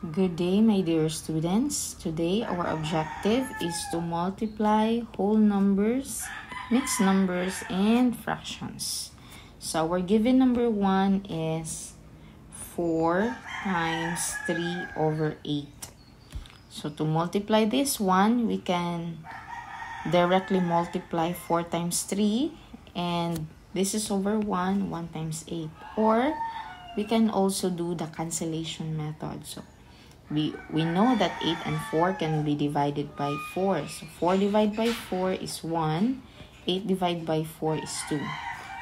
Good day, my dear students. Today, our objective is to multiply whole numbers, mixed numbers, and fractions. So, our given number 1 is 4 times 3 over 8. So, to multiply this one, we can directly multiply 4 times 3, and this is over 1 times 8. Or, we can also do the cancellation method. So, we know that 8 and 4 can be divided by 4. So 4 divided by 4 is 1. 8 divided by 4 is 2.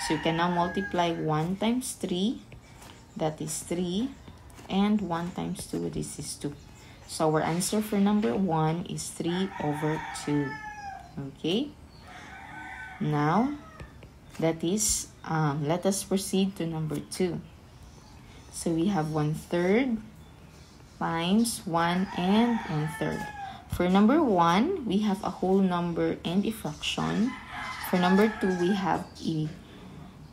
So you can now multiply 1 times 3. That is 3. And 1 times 2, this is 2. So our answer for number 1 is 3 over 2. Okay. Now, that is, let us proceed to number 2. So we have 1/3 times 1 and 1/3. For number 1, we have a whole number and a fraction. For number 2, we have a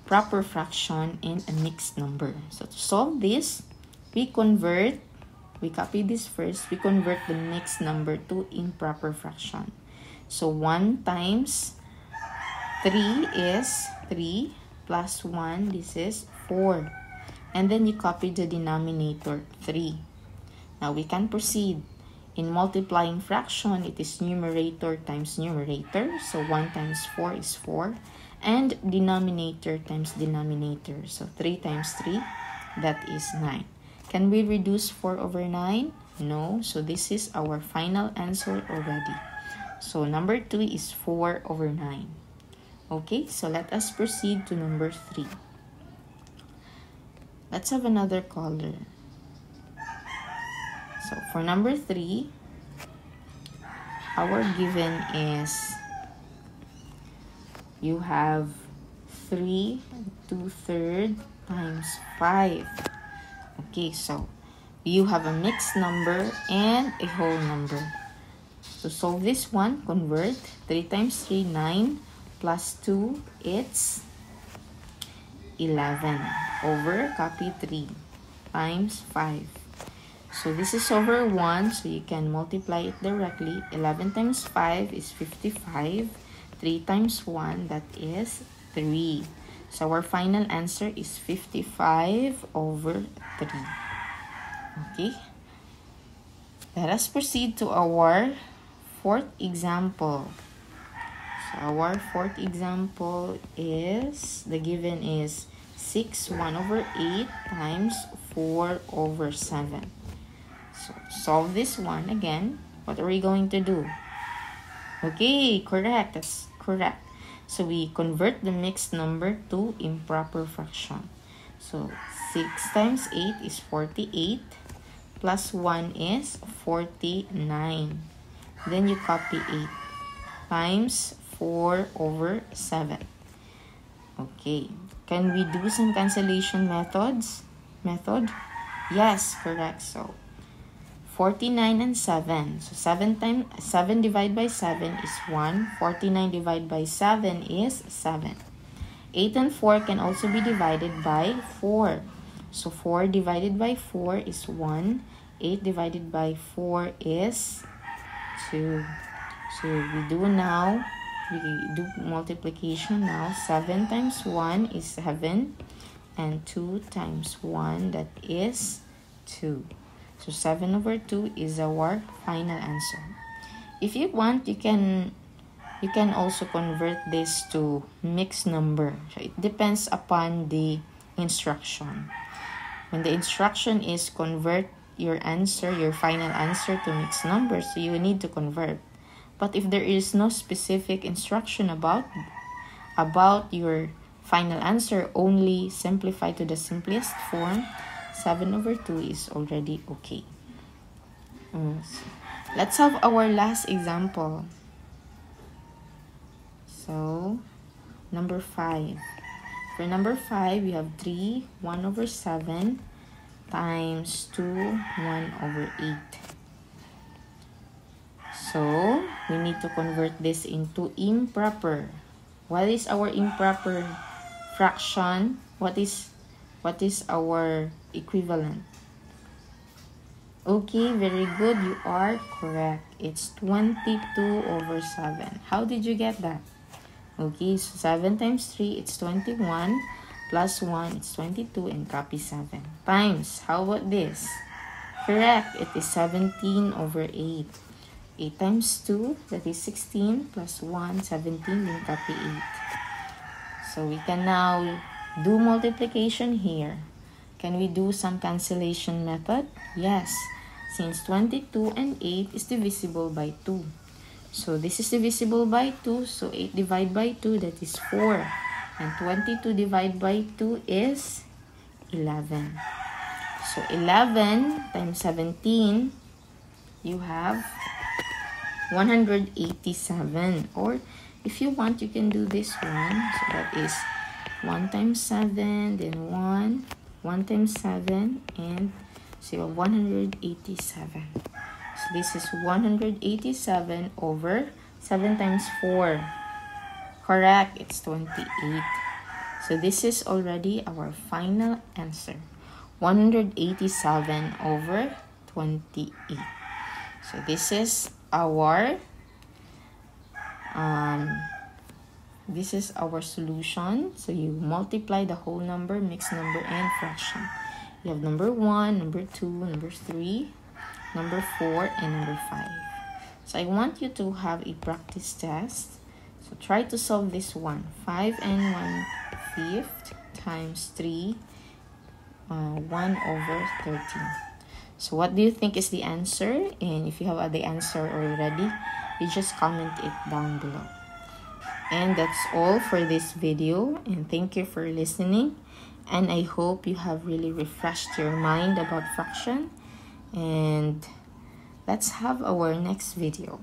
proper fraction and a mixed number. So to solve this, we copy this first, we convert the mixed number to improper fraction. So 1 times 3 is 3 plus 1, this is 4. And then you copy the denominator, 3. Now, we can proceed. In multiplying fraction, it is numerator times numerator. So, 1 times 4 is 4. And denominator times denominator. So, 3 times 3, that is 9. Can we reduce 4 over 9? No. So, this is our final answer already. So, number 2 is 4 over 9. Okay, so let us proceed to number 3. Let's have another color. So, for number 3, our given is you have 3 2/3 times 5. Okay, so you have a mixed number and a whole number. To solve this one, convert 3 times 3, 9 plus 2, it's 11 over copy 3 times 5. So this is over 1, so you can multiply it directly. 11 times 5 is 55. 3 times 1, that is 3. So our final answer is 55 over 3. Okay. Let us proceed to our fourth example. So our fourth example is, the given is 6 1 over 8 times 4 over 7. So, solve this one again. What are we going to do? Okay, correct. That's correct. So, we convert the mixed number to improper fraction. So, 6 times 8 is 48. Plus 1 is 49. Then, you copy 8 times 4 over 7. Okay. Can we do some cancellation method? Yes, correct. So, 49 and 7. So 7 divided by 7 is 1. 49 divided by 7 is 7. 8 and 4 can also be divided by 4. So 4 divided by 4 is 1. 8 divided by 4 is 2. So we do multiplication now. 7 times 1 is 7. And 2 times 1, that is 2. So 7 over 2 is our final answer. If you want, you can also convert this to mixed number. So it depends upon the instruction. When the instruction is convert your final answer to mixed numbers, so you need to convert. But if there is no specific instruction about your final answer, only simplify to the simplest form, 7 over 2 is already okay. Let's have our last example. So, number 5. For number 5, we have 3 1 over 7 times 2 1 over 8. So, we need to convert this into improper. What is our improper fraction? What is our equivalent? Okay, very good. You are correct. It's 22 over 7. How did you get that? Okay, so 7 times 3, it's 21. Plus 1, it's 22. And copy 7. Times, how about this? Correct. It is 17 over 8. 8 times 2, that is 16. Plus 1, 17. Then copy 8. So we can now do multiplication here. Can we do some cancellation method? Yes, since 22 and 8 is divisible by 2. So this is divisible by 2, so 8 divided by 2, that is 4. And 22 divided by 2 is 11. So 11 times 17, you have 187. Or if you want, you can do this one. So that is 1 times 7, then 1 times 7, and so you have 187. So this is 187 over 7 times 4. Correct, it's 28. So this is already our final answer. 187 over 28. So this is our solution. So you multiply the whole number, mixed number, and fraction. You have number 1, number 2, number 3, number 4, and number 5. So I want you to have a practice test. So try to solve this one. 5 and 1/5 times 3, 1 over 13. So what do you think is the answer? And if you have the answer already, you just comment it down below. And that's all for this video. And thank you for listening. And I hope you have really refreshed your mind about fraction. And let's have our next video.